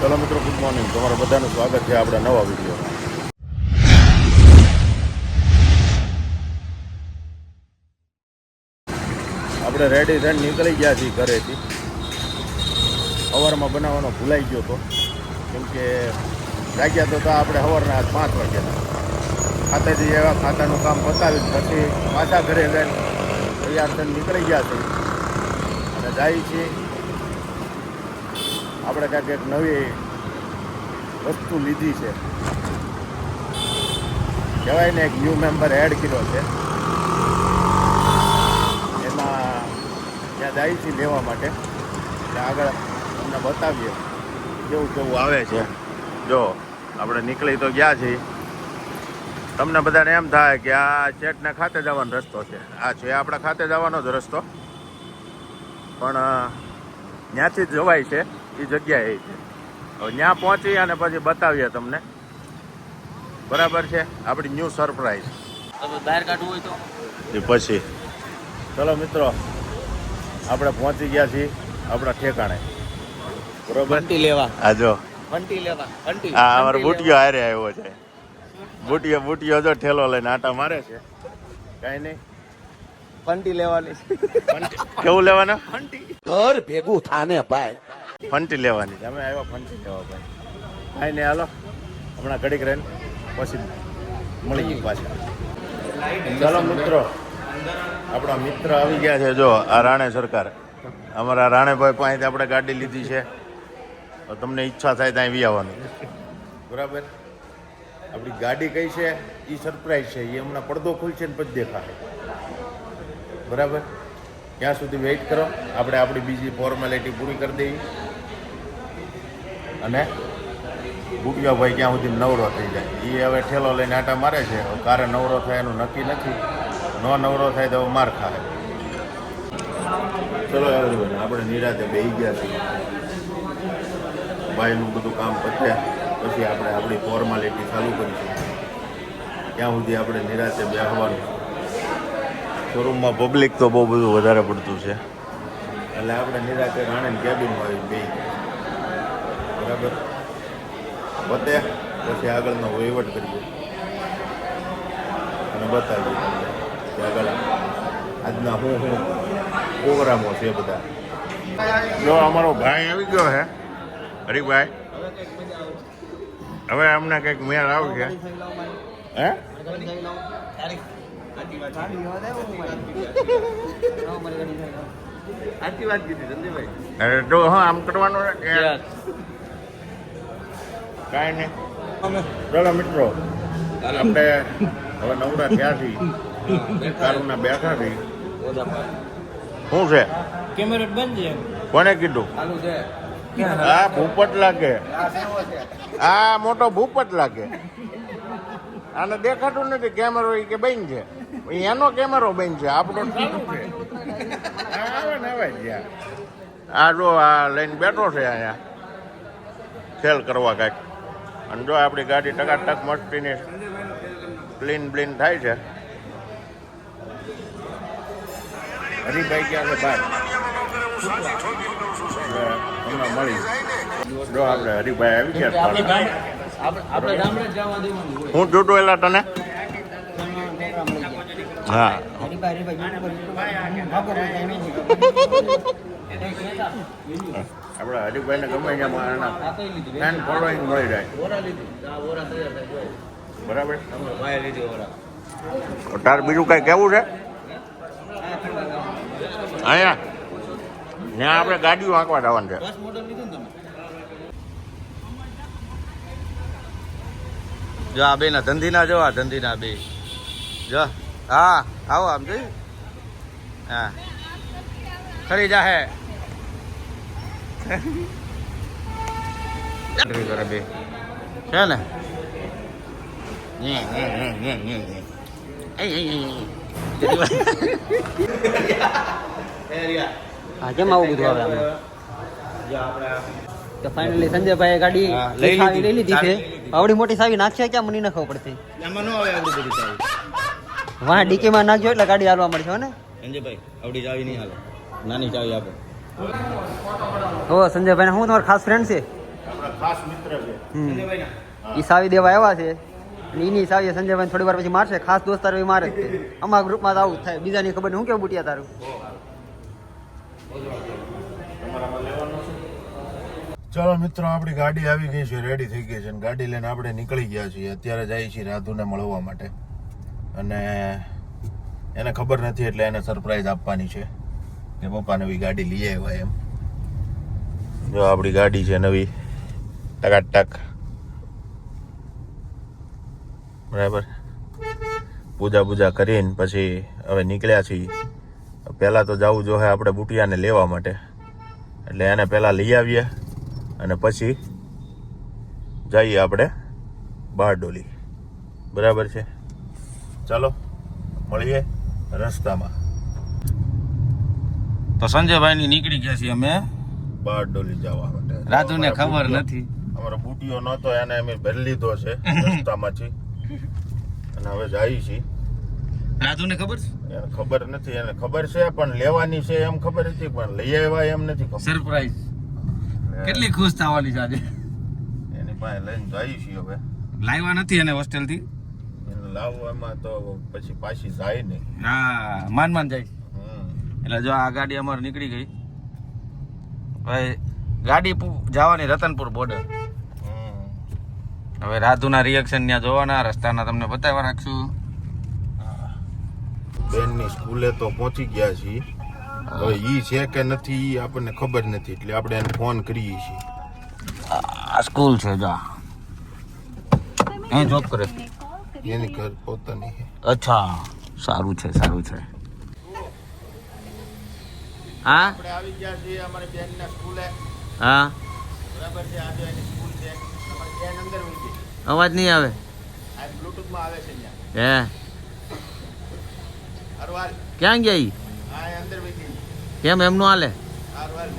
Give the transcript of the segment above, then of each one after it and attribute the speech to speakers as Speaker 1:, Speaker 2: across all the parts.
Speaker 1: ચલો મિત્રો, good morning. તમારા બધાનું સ્વાગત છે આપણા નવા વિડીયોમાં. આપણે રેડી થઈને નીકળી ગયા છીએ ઘરેથી. સવારમાં બનાવવાનો ભૂલાઈ ગયો હતો, કેમ કે જાગ્યા તો આપણે સવારના 5 વાગ્યાના ખાતેથી એવા ખાતાનું કામ પતાવી પછી પાછા ઘરે જઈને તૈયાર થઈને નીકળી ગયા છીએ અને જાય છીએ. આપણે કાંઈક એક નવી વસ્તુ લીધી છે, કહેવાય ને, એક ન્યૂ મેમ્બર એડ કર્યો છે. એમાં ત્યાં જાય છે લેવા માટે, એટલે આગળ તમને બતાવીએ કેવું કેવું આવે છે. જો આપણે નીકળી તો ગયા છીએ, તમને બધાને એમ થાય કે આ શેઠને ખાતે જવાનો રસ્તો છે. આ છે આપણા ખાતે જવાનો જ રસ્તો, પણ ત્યાંથી જ જવાય છે એ જગ્યાએ છે. હવે ત્યાં પહોંચી અને પછી બતાવીએ તમને. બરાબર છે, આપણી ન્યૂ સરપ્રાઈઝ.
Speaker 2: બહાર કાઢવું હોય તો
Speaker 1: પછી ચલો મિત્રો, આપણે પહોંચી ગયા છીએ આપણા ઠેકાણે. બરોબર,
Speaker 2: ઘંટી લેવા.
Speaker 1: આ જો
Speaker 2: ઘંટી લેવા. ઘંટી.
Speaker 1: આ અમારો બુટિયો હારે આવ્યો છે. બુટિયો જો ઠેલો લઈને આટા મારે છે. કાંઈ નહીં,
Speaker 2: ઘંટી લેવાની.
Speaker 1: કેવું લેવાના?
Speaker 2: ઘંટી.
Speaker 3: ઘર ભેગું થાને ભાઈ.
Speaker 1: ફંટી લેવાની. તમે આવ્યા ફંટી લેવા ભાઈ. કાંઈ નહીં, હાલો હમણાં ઘડીક રહીને પછી મળી ગઈ પાછા. ચાલો મિત્રો, આપણા મિત્ર આવી ગયા છે. જો આ રાણે સરકાર, અમારા રાણેભાઈ પાસેથી આપણે ગાડી લીધી છે. તમને ઈચ્છા થાય ત્યાં વી આવવાનું. બરાબર, આપણી ગાડી કઈ છે એ સરપ્રાઈઝ છે. એ હમણાં પડદો ખુલશે ને પછી દેખાશે. બરાબર, ત્યાં સુધી વેઇટ કરો. આપણે આપણી બીજી ફોર્મેલિટી પૂરી કરી દઈએ અને બુટિયાભાઈ ક્યાં સુધી નવરો થઈ જાય. એ હવે ઠેલો લઈને આટા મારે છે. કારે નવરો થાય એનું નક્કી નથી. નો નવરો થાય તો માર ખાય. ચલો આપણે નિરાતે બેસી ગયા છીએ. ભાઈનું બધું કામ પત્યા પછી આપણે આપણી ફોર્માલિટી ચાલુ કરીશું. ત્યાં સુધી આપણે નિરાતે બેસવાનું. શોરૂમમાં પબ્લિક તો બહુ બધું વધારે પડતું છે, એટલે આપણે નિરાતે રાણીની કેબિનમાં આવી બેસી ગયા. બરાબર, પતે પછી આગળનો વહીવટ કરીએ અને બતાવીએ તમને કે આગળ આજના શું પ્રોગ્રામો છે બધા. જો અમારો ભાઈ આવી ગયો છે, હરીભાઈ. હવે અમને કંઈક મેળ આવશે. હે અરે તો હા, આમ કરવાનું કાંઈ નહીં. ચલો મિત્રો, આપણે હવે નવરા થયા છીએ, કારુના બેઠા છીએ. શું છે?
Speaker 2: કેમેરા બંધ છે.
Speaker 1: કોને કીધું? આ ભૂપટ લાગે. આ મોટો ભૂપટ લાગે. આને દેખાતું નથી કેમેરો એ કે બંધ છે. એનો કેમેરો બંધ છે, આપણો ચાલુ છે. આવે ને આવે જ્યાં આ જો આ લઈને બેઠો છે અહીંયા સેલ કરવા કાંઈક. અને જો આપણી ગાડી ટકાટક મસ્તીની ક્લીન બ્લીન થાય છે. હરીભાઈ ક્યાં છે? બહાર હમણાં મળી. જો આપણે હરીભાઈ આવી ગયા.
Speaker 2: આપણે ગામડે જવા દેવાનું.
Speaker 1: હું જોડેલા તને. હા, આપણા હરીભાઈને ગમે ત્યાં ફેન ફોલોઈંગ મળી જાય. બરાબર, તાર બીજું કઈ કેવું છે? અહીંયા ત્યાં આપણે ગાડીઓ હાંકવા જવાનું છે. જો આ બે ના ધંધીના, જો આ ધંધીના બે. જો હા, આવો આમ જોઈ. હા, ખરી જા હે કરે બે છે ને.
Speaker 2: હા, કેમ આવું બધું આવે આમાં? તો ફાઇનલી સંજયભાઈ ગાડી લઈ લીધી છે. આવડી મોટી સાવી નાખશે ક્યાં મને ન ખબર પડતી.
Speaker 1: એમાં ન આવે આવડી બધી ચાવી.
Speaker 2: વાહ ડીકીમાં નાખજો એટલે ગાડી હાલવા મળશે. હો ને
Speaker 1: સંજયભાઈ, આવડી ચાવી નહીં હાલે, નાની ચાવી આપો.
Speaker 2: ઓ સંજયભાઈ, હું તમારો ખાસ ફ્રેન્ડ છે.
Speaker 1: આપણા ખાસ મિત્ર છે.
Speaker 2: ઈ સાવી દેવા આવ્યા છે અને એની સાવી સંજયભાઈ થોડી વાર પછી મારશે. ખાસ દોસ્તાર એ મારે જ તે. અમારા ગ્રુપમાં તો આવું જ થાય. બીજાની ખબર નહીં. હું કેવું બુટિયા તારું?
Speaker 1: ચાલો મિત્રો, આપણી ગાડી આવી ગઈ છે, રેડી થઈ ગઈ છે અને ગાડી લઈને આપણે નીકળી ગયા છીએ. અત્યારે જઈએ છીએ રાધુને મળવા માટે અને એને ખબર નથી એટલે એને સરપ્રાઈઝ આપવાની છે કે પપ્પા નવી ગાડી લઈ આવ્યા એમ. જો આપણી ગાડી છે નવી, ટકાટક, બરાબર. પૂજા કરીને પછી હવે નીકળ્યા છીએ. પહેલાં તો જવું જોઈએ આપણે બુટિયાને લેવા માટે, એટલે એને પહેલાં લઈ આવીએ અને પછી જઈએ આપણે બારડોલી. બરાબર છે, ચાલો મળીએ રસ્તામાં.
Speaker 4: તો સંજયભાઈ ની નીકળી ગયા છીએ અમે
Speaker 1: બારડોલી જવા માટે.
Speaker 4: રાધુને ખબર નથી.
Speaker 1: અમારો બુટિયો નહોતો, એને અમે ભરી લીધો છે રસ્તામાંથી અને હવે જઈએ છીએ.
Speaker 4: રાધુને ખબર છે?
Speaker 1: એને ખબર નથી. એને ખબર છે પણ લેવાની છે એમ ખબર હતી, પણ લઈ આવ્યા એમ નથી ખબર.
Speaker 4: સરપ્રાઈઝ. કેટલી ખુશ થવાની છે આજે.
Speaker 1: એની પાસે લઈને જઈએ છીએ હવે.
Speaker 4: લાવ્યા નથી એને હોસ્ટેલ થી.
Speaker 1: એને લાવવામાં તો પછી પાછી જાય નહીં.
Speaker 4: હા, માન જાય. એટલે જો આ ગાડી અમારે નીકળી ગઈ. ભાઈ ગાડી જવાની રતનપુર બોર્ડર. હવે રાધુના રિએક્શન ત્યાં જોવાના, રસ્તાના તમને બતાવવા રાખશું.
Speaker 1: બેનની સ્કૂલે તો પહોંચી ગયા છીએ. હવે ઈ છે કે નથી ઈ આપણને ખબર નથી, એટલે આપણે એને ફોન કરીએ છીએ.
Speaker 4: આ સ્કૂલ છે જો. અહીં જોબ કરે છે.
Speaker 1: એની ઘર પોતાની છે.
Speaker 4: અચ્છા, સારું છે, સારું છે. હા
Speaker 1: આપણે આવી ગયા છીએ અમારી બેનના સ્કૂલે.
Speaker 4: હા,
Speaker 1: બરાબર છે. આજે એની સ્કૂલ છે. અમારી બેન અંદર હોય છે.
Speaker 4: અવાજ નહીં આવે.
Speaker 1: આ બ્લૂટૂથમાં આવે છે અહીંયા.
Speaker 4: હે,
Speaker 1: અરવાલ
Speaker 4: ક્યાં ગયા ઈ?
Speaker 1: આ અંદર હોય છે.
Speaker 4: કેમ એમનું હાલે?
Speaker 1: અરવાલ.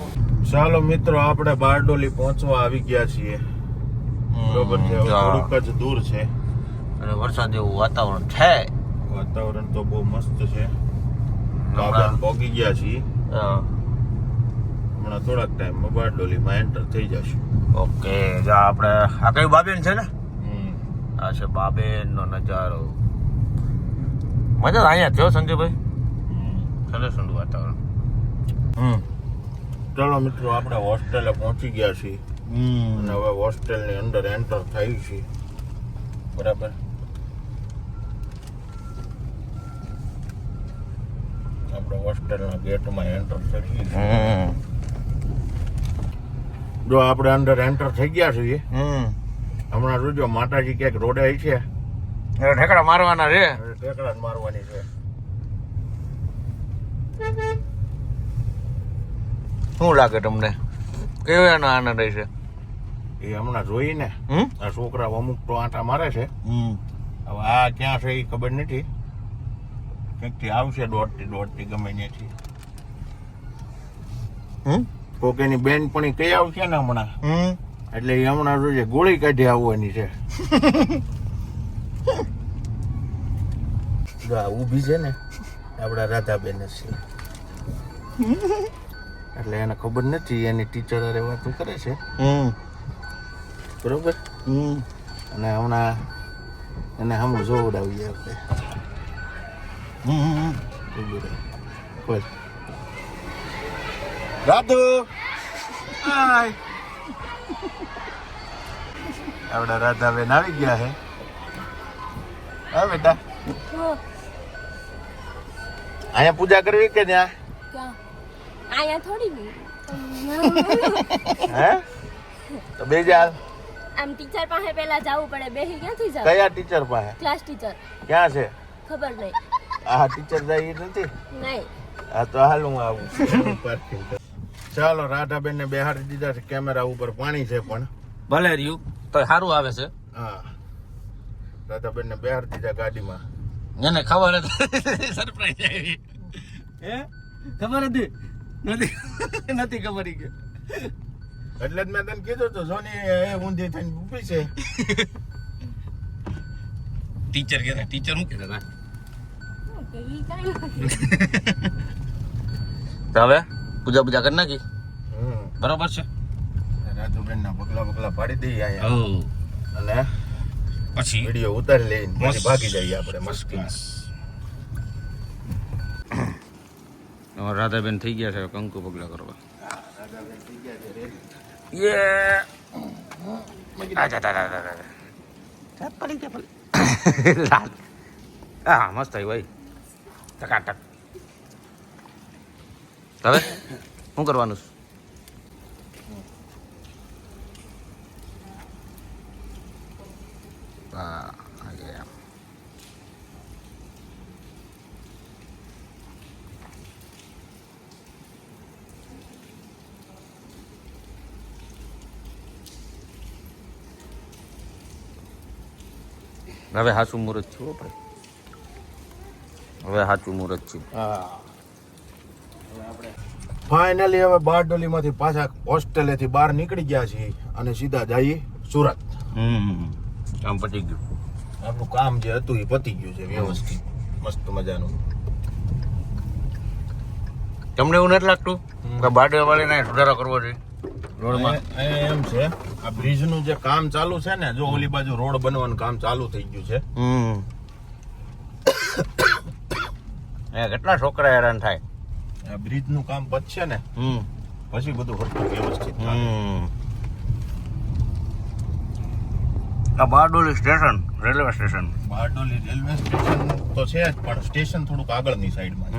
Speaker 1: ચાલો મિત્રો, આપણે બારડોલી પહોંચવા આવી ગયા છીએ. બરોબર છે. હવે થોડુંક જ દૂર છે
Speaker 4: અને વરસાદ જેવું વાતાવરણ છે.
Speaker 1: વાતાવરણ તો બહુ મસ્ત છે. બાબા પહોંચી ગયા છીએ. હમણાં થોડાક ટાઈમમાં બારડોલીમાં એન્ટર થઈ જશું.
Speaker 4: ઓકે, જો આપણે આ કઈ બાબેન છે ને? આ છે બાબેન નો નજારો. મજા અહીંયા થયો સંજયભાઈ. ઠંડુ ઠંડુ વાતાવરણ.
Speaker 1: ચાલો મિત્રો, આપણે હોસ્ટેલે પહોંચી ગયા છીએ અને હવે હોસ્ટેલની અંદર એન્ટર થઈ છીએ. બરાબર. આપણે હોસ્ટેલના ગેટમાં એન્ટર થઈ છીએ. જો આપણે અંદર એન્ટર થઈ ગયા છીએ. હમણાં જોજો માતાજી ક્યાંક રોડે છે,
Speaker 4: ઠેકડા મારવાના રે.
Speaker 1: ટેકડા જ મારવાની છે.
Speaker 4: શું લાગે તમને? કેવો એનો આનંદ હશે?
Speaker 1: એ હમણાં જોઈને આ છોકરા અમુક તો આંટા મારે છે.
Speaker 4: હમ.
Speaker 1: હવે આ ક્યાં છે એ ખબર નથી. ક્યાંકથી આવશે દોડતી ગમે ત્યાંથી. કોક એની બેન પણ કઈ આવશે ને હમણાં, એટલે એ હમણાં જોઈએ ગોળી કાઢી આવવાની છે. જો આ ઊભી છે ને આપણા રાધાબેન જ છે. એટલે એને ખબર નથી, એની ટીચર અરે વાતો કરે છે. બરોબર. અને હમણાં એને હમું જોવડાવીએ આપણે. બસ રાધુ, હાય. આપણા રાધાબેન આવી ગયા છે. હા બેટા, અહીંયા પૂજા કરવી કે ત્યાં?
Speaker 5: આયા થોડી
Speaker 1: હે તો બે જા.
Speaker 5: આમ ટીચર પાસે પહેલા જવું પડે. બેહી ક્યાંથી જાવ?
Speaker 1: કયા ટીચર પાસે?
Speaker 5: Class teacher.
Speaker 1: ક્યાં છે?
Speaker 5: ખબર નહીં.
Speaker 1: આ ટીચર જાય નથી.
Speaker 5: નહીં.
Speaker 1: હા તો હાલ હું આવું. ચાલો, રાધાબેન ને બેહાડી દીધા છે. કેમેરા ઉપર પાણી છે પણ
Speaker 4: ભલે રહ્યું તો સારું આવે છે.
Speaker 1: હા, રાધાબેન ને બેહાડી દીધા ગાડીમાં.
Speaker 4: એને ખબર હતી સરપ્રાઈઝ આવી. હે, ખબર હતી? નથી ખબર ઈ કે.
Speaker 1: એટલે જ મેં તને કીધું તો સોની એ ઊંધી થઈને ઊભી છે.
Speaker 4: ટીચર કે ટીચર શું કહેતા તો હવે પૂજા કરી નાખી. બરોબર છે.
Speaker 1: રાજુબેન ના પગલા પાડી દઈએ અહીંયા
Speaker 4: હો
Speaker 1: અને
Speaker 4: પછી
Speaker 1: વિડીયો ઉતારી લઈને પછી
Speaker 4: મસ્ત.
Speaker 1: ભાગી જઈએ આપણે મસ્તી
Speaker 4: રાધાબેન થઈ ગયા છે કંકુ પગલા કરવા યે હા મસ્ત થઈ ભાઈ ટકાટક હવે શું કરવાનું છે હવે સાચું મુહૂર્ત થયું આપણે હવે સાચું મુહૂર્ત થયું
Speaker 1: ફાઇનલી હવે બારડોલીમાંથી પાછા હોસ્ટેલેથી બહાર નીકળી ગયા છીએ અને સીધા જઈએ સુરત.
Speaker 4: કામ પતી ગયું
Speaker 1: આપણું કામ જે હતું એ પતી ગયું છે વ્યવસ્થિત મસ્ત મજાનું.
Speaker 4: તમને એવું નથી લાગતું કે બારડોલી વાળીને સુધારો કરવો છે રોડમાં
Speaker 1: અહીંયા એમ છે આ બ્રિજનું જે કામ ચાલુ છે ને જો ઓલી બાજુ રોડ બનવાનું કામ ચાલુ થઈ ગયું છે.
Speaker 4: અહીંયા કેટલા છોકરા હેરાન થાય
Speaker 1: આ બ્રિજનું કામ પતશે ને પછી બધું હરખું વ્યવસ્થિત થાય.
Speaker 4: આ Bardoli station railway station
Speaker 1: Bardoli railway station તો છે જ પણ સ્ટેશન થોડુંક આગળની સાઈડમાં છે.